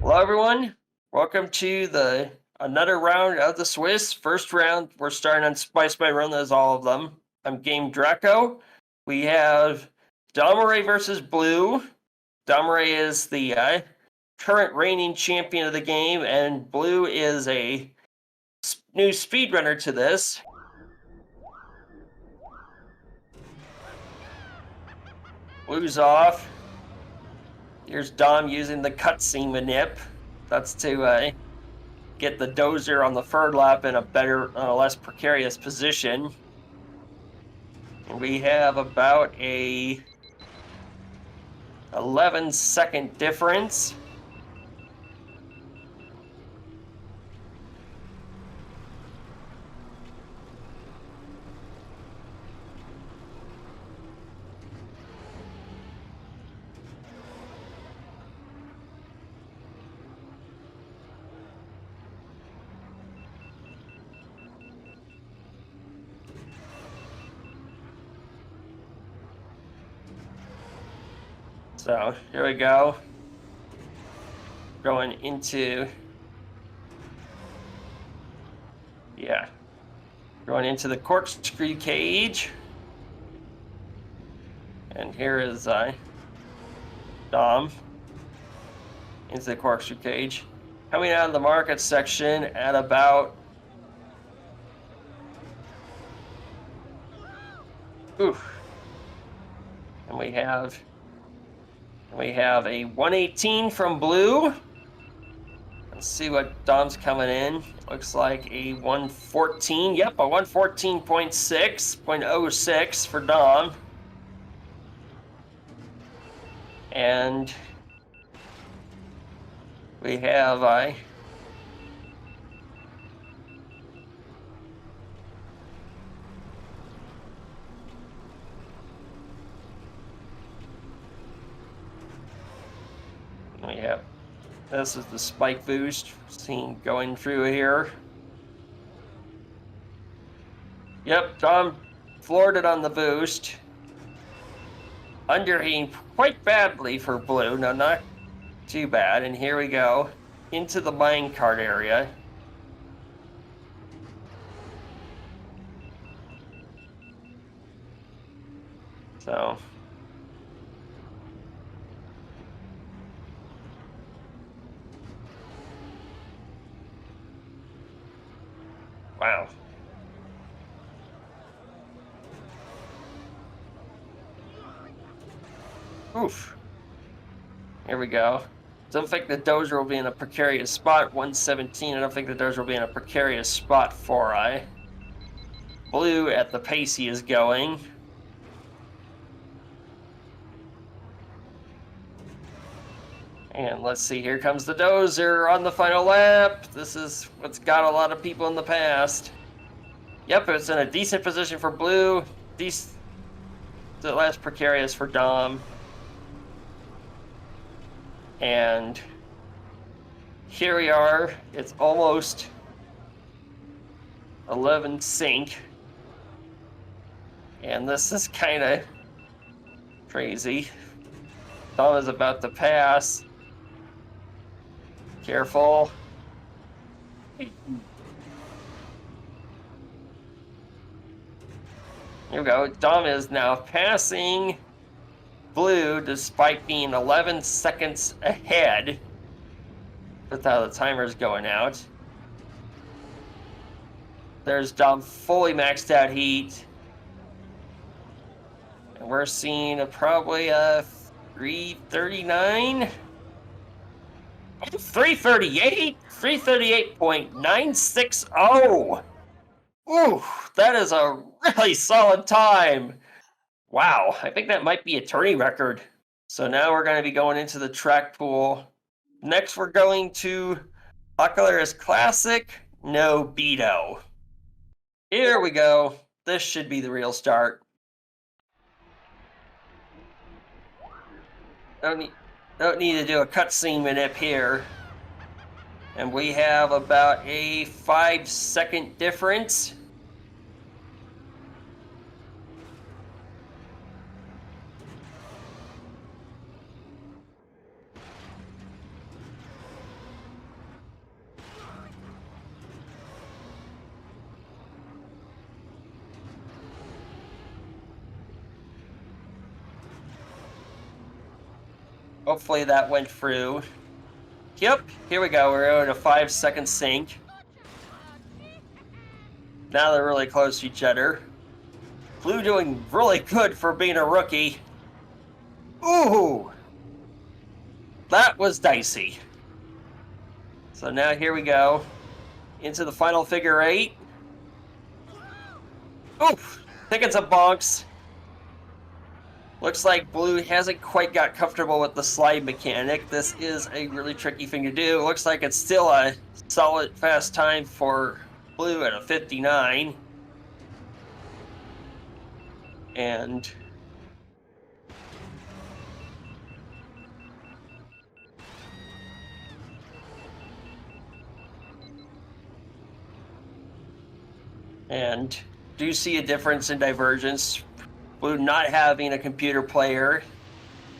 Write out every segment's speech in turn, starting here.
Hello, everyone. Welcome to the another round of the Swiss. First round, we're starting on Spice by Run, as all of them. I'm Game Draco. We have Domirae versus Blue. Domirae is the current reigning champion of the game, and Blue is a new speedrunner to this. Blue's off. Here's Dom using the cutscene manip. That's to get the dozer on the third lap in a less precarious position. And we have about a 11-second difference. So here we go. Going into the corkscrew cage. And here is Dom into the corkscrew cage. Coming out of the market section at about and we have a 118 from Blue. Let's see what Dom's coming in. Looks like a 114. Yep, a 114.6.06 for Dom. And we have this is the spike boost seen going through here. Yep, Dom floored it on the boost. Underheating quite badly for Blue. No, not too bad. And here we go into the minecart area. So wow. Oof. Here we go. Don't think the dozer will be in a precarious spot. 117. I don't think the dozer will be in a precarious spot for Blue at the pace he is going. And let's see, here comes the dozer on the final lap. This is what's got a lot of people in the past. Yep, it's in a decent position for Blue. The last precarious for Dom. And here we are. It's almost 11 sync. And this is kind of crazy. Dom is about to pass. Careful. Here we go. Dom is now passing Blue despite being 11 seconds ahead without the timers going out. There's Dom fully maxed out heat. And we're seeing probably a 339. 338? 338.960. Ooh, that is a really solid time. Wow, I think that might be a tourney record. So now we're going to be going into the track pool. Next, we're going to Ocularis Classic, no Beto. Here we go. This should be the real start. Don't need to do a cutscene manip here. And we have about a 5-second difference. Hopefully that went through. Yep, here we go. We're in a 5-second sync. Now they're really close to each other. Blue doing really good for being a rookie. Ooh! That was dicey. So now here we go. Into the final figure 8. Oof! Tickets of bonks. Looks like Blue hasn't quite got comfortable with the slide mechanic. This is a really tricky thing to do. Looks like it's still a solid fast time for Blue at a 59. And do see a difference in divergence. Blue not having a computer player.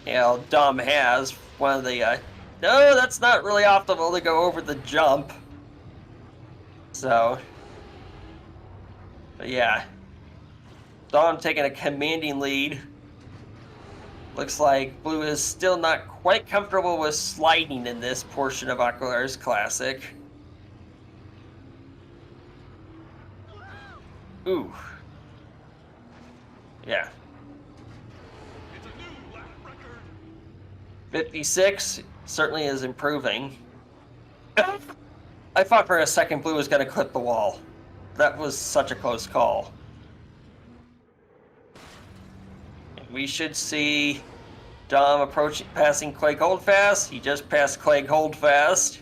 You know, Dom has one of the, no, that's not really optimal to go over the jump. So, but yeah. Dom taking a commanding lead. Looks like Blue is still not quite comfortable with sliding in this portion of Aqualar's Classic. Ooh. Yeah. 56 certainly is improving. I thought for a second Blue was going to clip the wall. That was such a close call. We should see Dom passing Clay Holdfast. He just passed Clay Holdfast.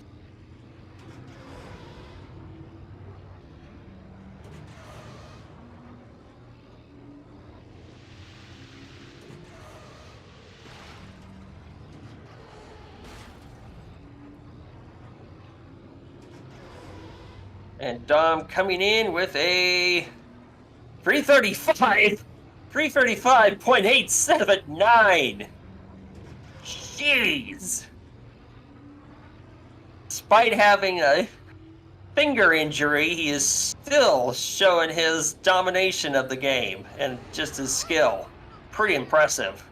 And Dom coming in with a 335. 335.879. Jeez. Despite having a finger injury, he is still showing his domination of the game and just his skill. Pretty impressive.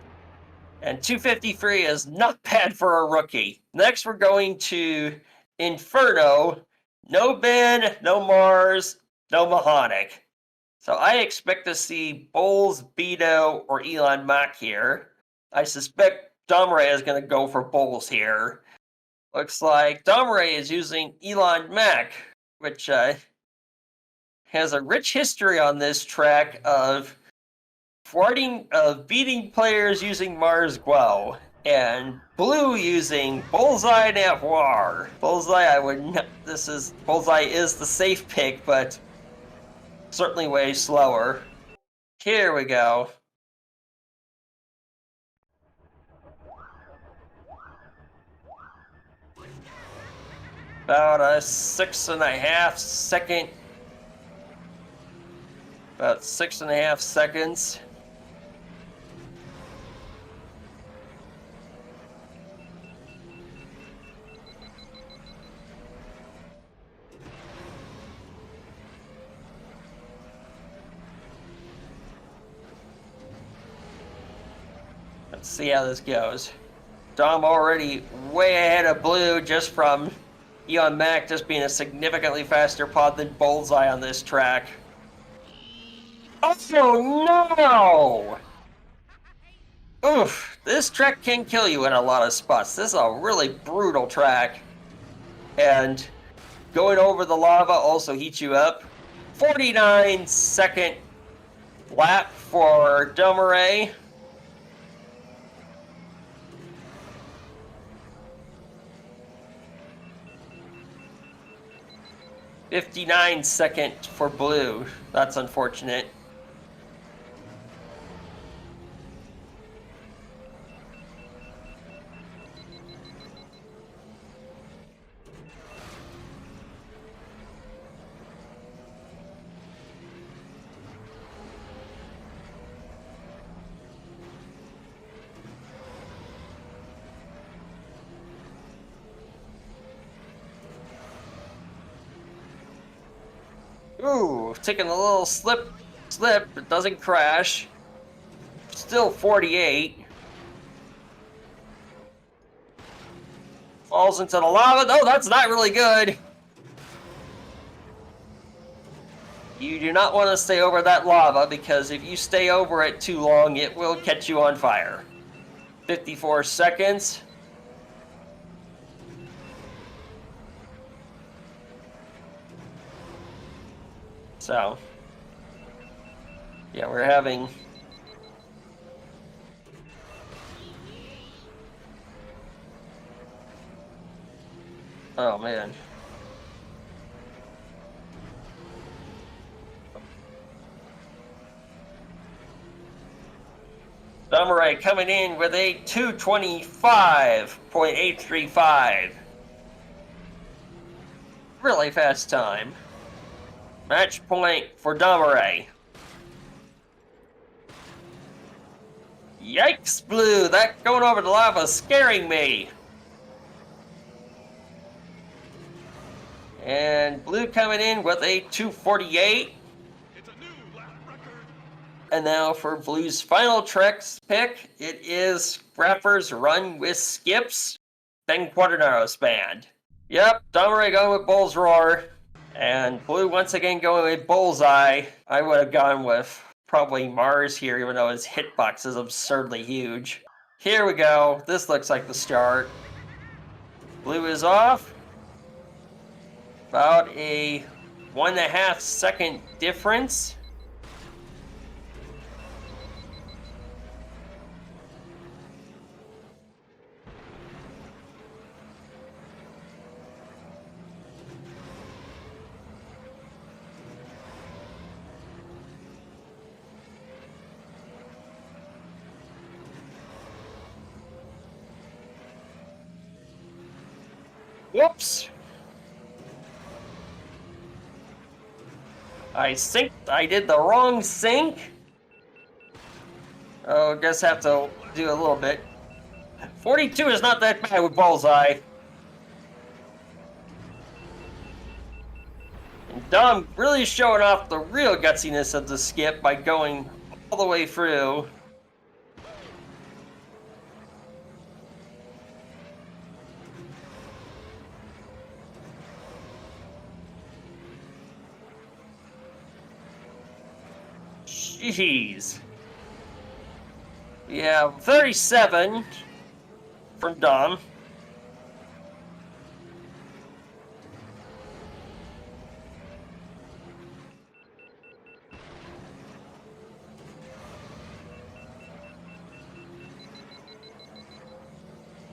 And 253 is not bad for a rookie. Next, we're going to Inferno. No Ben, no Mars, no Mahonic. So I expect to see Bowles, Beto, or Elon Mack here. I suspect Domirae is going to go for Bowles here. Looks like Domirae is using Elon Mack, which has a rich history on this track of beating players using Mars Guo, and Blue using Bullseye Navoir. Bullseye, Bullseye is the safe pick, but certainly way slower. Here we go. About a 6.5 second. About 6.5 seconds. Let's see how this goes. Dom already way ahead of Blue just from Elon Mack just being a significantly faster pod than Bullseye on this track. Oh no! Oof, this track can kill you in a lot of spots. This is a really brutal track. And going over the lava also heats you up. 49-second lap for Domirae. $59 for Blue. That's unfortunate. Ooh, taking a little slip, it doesn't crash. Still 48. Falls into the lava. No, that's not really good. You do not want to stay over that lava because if you stay over it too long, it will catch you on fire. 54 seconds. So, yeah, we're having... Oh, man. Domirae coming in with a 2:25.835. Really fast time. Match point for Domirae. Yikes, Blue! That going over the lava is scaring me. And Blue coming in with a 2:48. And now for Blue's final tricks pick, it is Rappers Run with Skips, then Quaternaros Band. Yep, Domirae going with Bull's Roar, and Blue once again going with Bullseye. I would have gone with probably Mars here, even though his hitbox is absurdly huge. Here we go. This looks like the start. Blue is off. About a 1.5 second difference. Whoops! I did the wrong sync. Oh, guess I have to do a little bit. 42 is not that bad with Bullseye. And Dom really showing off the real gutsiness of the skip by going all the way through. Jeez. We have 37 from Dom.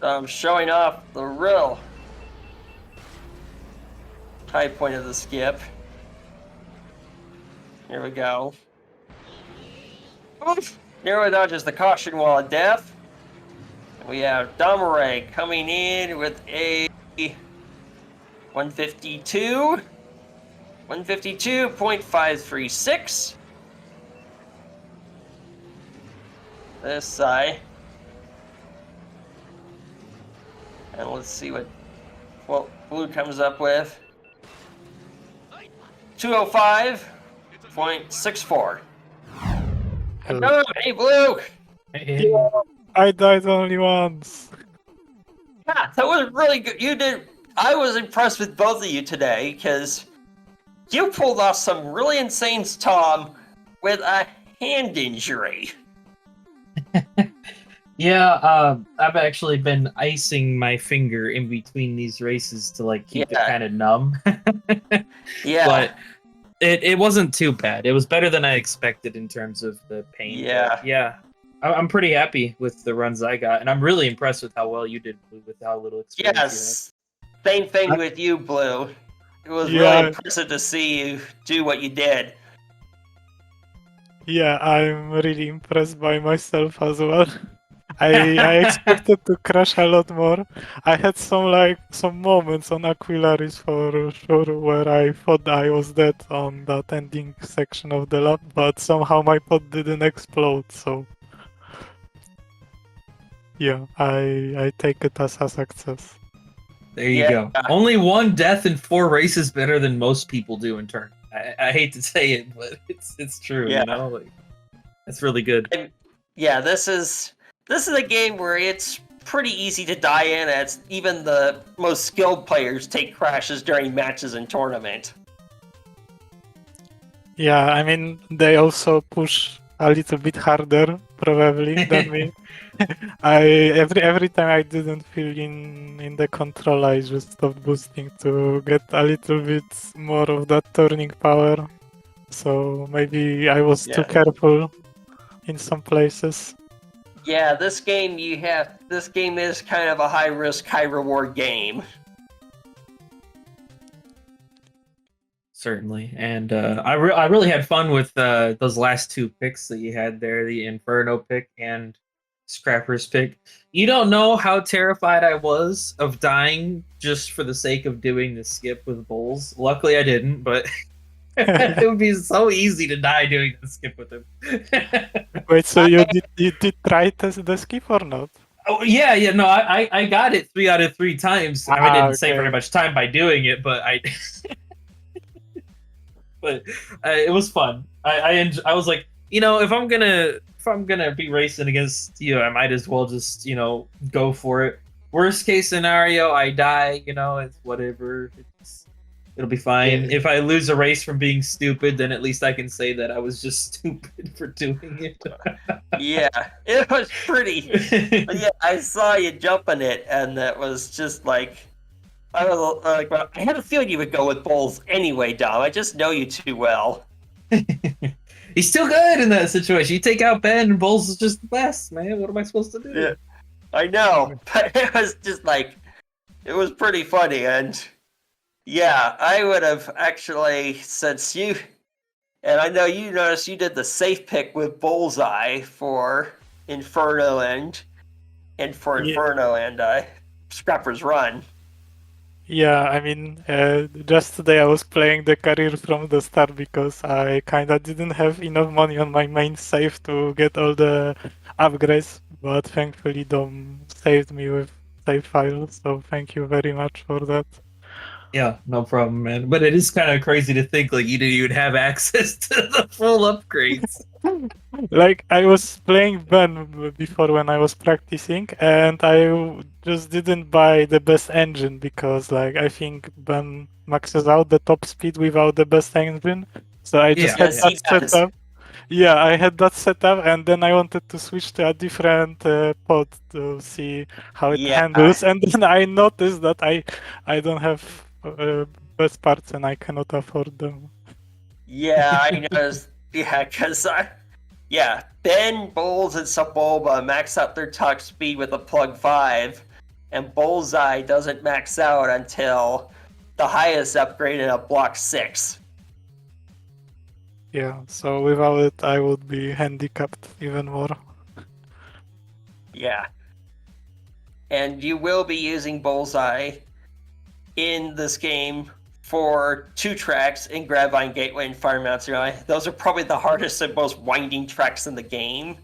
Dom showing off the real high point of the skip. Here we go. Oof. Nero dodges the caution wall of death. We have Domirae coming in with a 152. 152.536. This side. And let's see what Blue comes up with. 205.64. Hello. Hey, Blue! Hey. I died only once. Yeah, that was really good. I was impressed with both of you today, because you pulled off some really insane Tom with a hand injury. Yeah, I've actually been icing my finger in between these races to like keep it kind of numb. Yeah. But it wasn't too bad. It was better than I expected in terms of the pain. Yeah. But yeah. I'm pretty happy with the runs I got, and I'm really impressed with how well you did with how little experience Yes. Same thing with you, Blue. It was really impressive to see you do what you did. Yeah, I'm really impressed by myself as well. I expected to crash a lot more. I had some moments on Aquilaris for sure where I thought I was dead on that ending section of the lap, but somehow my pod didn't explode, so yeah, I take it as a success. There you go. Only one death in 4 races better than most people do in turn. I hate to say it, but it's true. Yeah. You know, like, that's really good. Yeah, this is a game where it's pretty easy to die in, as even the most skilled players take crashes during matches and tournament. Yeah, I mean, they also push a little bit harder, probably, than me. Every time I didn't feel in the control, I just stopped boosting to get a little bit more of that turning power. So maybe I was too Yeah. careful in some places. Yeah, this game is kind of a high risk, high reward game. Certainly, and I really had fun with those last two picks that you had there, the Inferno pick and Scrapper's pick. You don't know how terrified I was of dying just for the sake of doing the skip with Bulls. Luckily, I didn't, but it would be so easy to die doing the skip with him. Wait, so you did try the skip or not? Oh yeah, no, I got it 3 out of 3 times. I mean, I didn't save very much time by doing it, but but it was fun. I was like, if I'm gonna be racing against you, I might as well just go for it. Worst case scenario, I die. It's whatever. It'll be fine. Yeah. If I lose a race from being stupid, then at least I can say that I was just stupid for doing it. Yeah, it was pretty. But yeah, I saw you jumping it, and that was just like. I was like, well, I had a feeling you would go with Bulls anyway, Dom. I just know you too well. He's still good in that situation. You take out Ben, and Bulls is just the best, man. What am I supposed to do? Yeah, I know, but it was just like, it was pretty funny, and yeah, I would have actually, since you, and I know you noticed you did the safe pick with Bullseye for Inferno and Scrapper's Run. Yeah, I mean, just today I was playing the career from the start because I kinda didn't have enough money on my main save to get all the upgrades, but thankfully Dom saved me with save files, so thank you very much for that. Yeah, no problem, man. But it is kind of crazy to think like you'd have access to the full upgrades. Like, I was playing Ben before when I was practicing, and I just didn't buy the best engine because, like, I think Ben maxes out the top speed without the best engine. So I just had that set up. Yeah, I had that set up, and then I wanted to switch to a different pod to see how it handles. And then I noticed that I don't have best parts and I cannot afford them. Yeah, I noticed. Yeah, because Ben, Bulls, and Subulba max out their top speed with a plug 5, and Bullseye doesn't max out until the highest upgrade in a block 6. Yeah, so without it, I would be handicapped even more. Yeah. And you will be using Bullseye in this game for 2 tracks in Gravine Gateway and Fire Mountain Eye. Those are probably the hardest and most winding tracks in the game,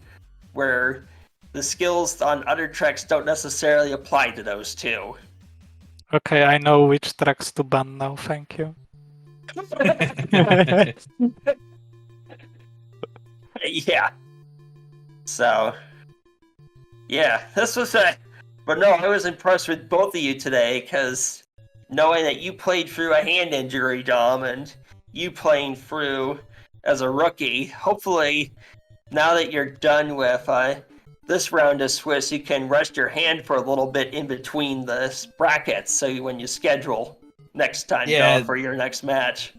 where the skills on other tracks don't necessarily apply to those 2. Okay, I know which tracks to ban now, thank you. Yeah. So, yeah, this was a... But no, I was impressed with both of you today, because knowing that you played through a hand injury, Dom, and you playing through as a rookie, hopefully, now that you're done with this round of Swiss, you can rest your hand for a little bit in between the brackets, so when you schedule next time, Dom, for your next match.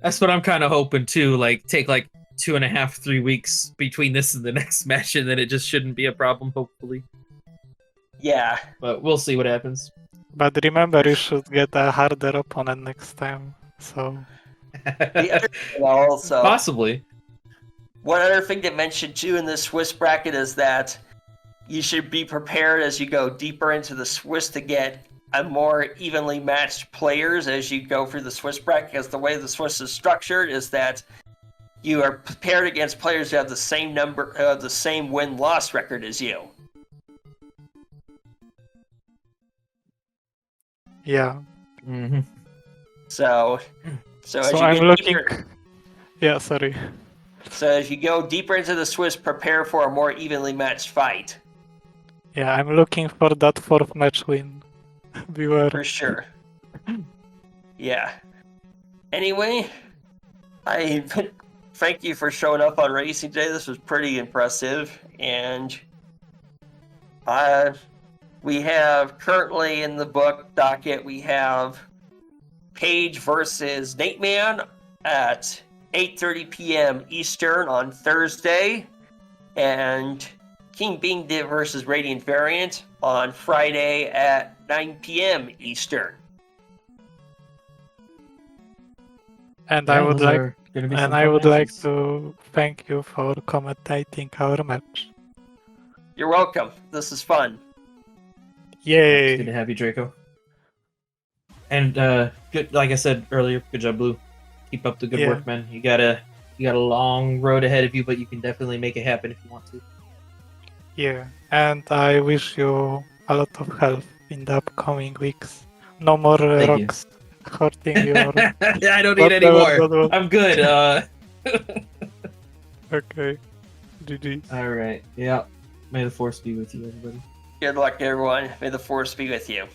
That's what I'm kind of hoping, too. Like, take, 2.5, 3 weeks between this and the next match, and then it just shouldn't be a problem, hopefully. Yeah. But we'll see what happens. But remember, you should get a harder opponent next time, so... Also, possibly. One other thing to mention, too, in the Swiss bracket is that you should be prepared as you go deeper into the Swiss to get a more evenly matched players as you go through the Swiss bracket, because the way the Swiss is structured is that you are paired against players who have the same win-loss record as you. Yeah. Mm-hmm. So as you I'm get looking... deeper, Yeah, sorry. So as you go deeper into the Swiss, prepare for a more evenly matched fight. Yeah, I'm looking for that 4th match win. Beware. For sure. Yeah. Anyway, I thank you for showing up on Racing Day. This was pretty impressive. And we have currently in the book docket, we have Paige versus Nate Man at 8:30 p.m. Eastern on Thursday, and King Bean Dip versus Radiant Variant on Friday at 9 p.m. Eastern. And Yeah, I would those like are gonna be some and I fun would like matches. to thank you for commentating our match. You're welcome. This is fun. It's good to Yay! have you, Draco. And good, like I said earlier, good job, Blue. Keep up the good Yeah. work, man. You got a long road ahead of you, but you can definitely make it happen if you want to. Yeah, and I wish you a lot of health in the upcoming weeks. No more Thank you. rocks hurting your I don't need any whatever more. that was. I'm good. Okay. GG. All right. Yeah. May the force be with you, everybody. Good luck, everyone. May the force be with you.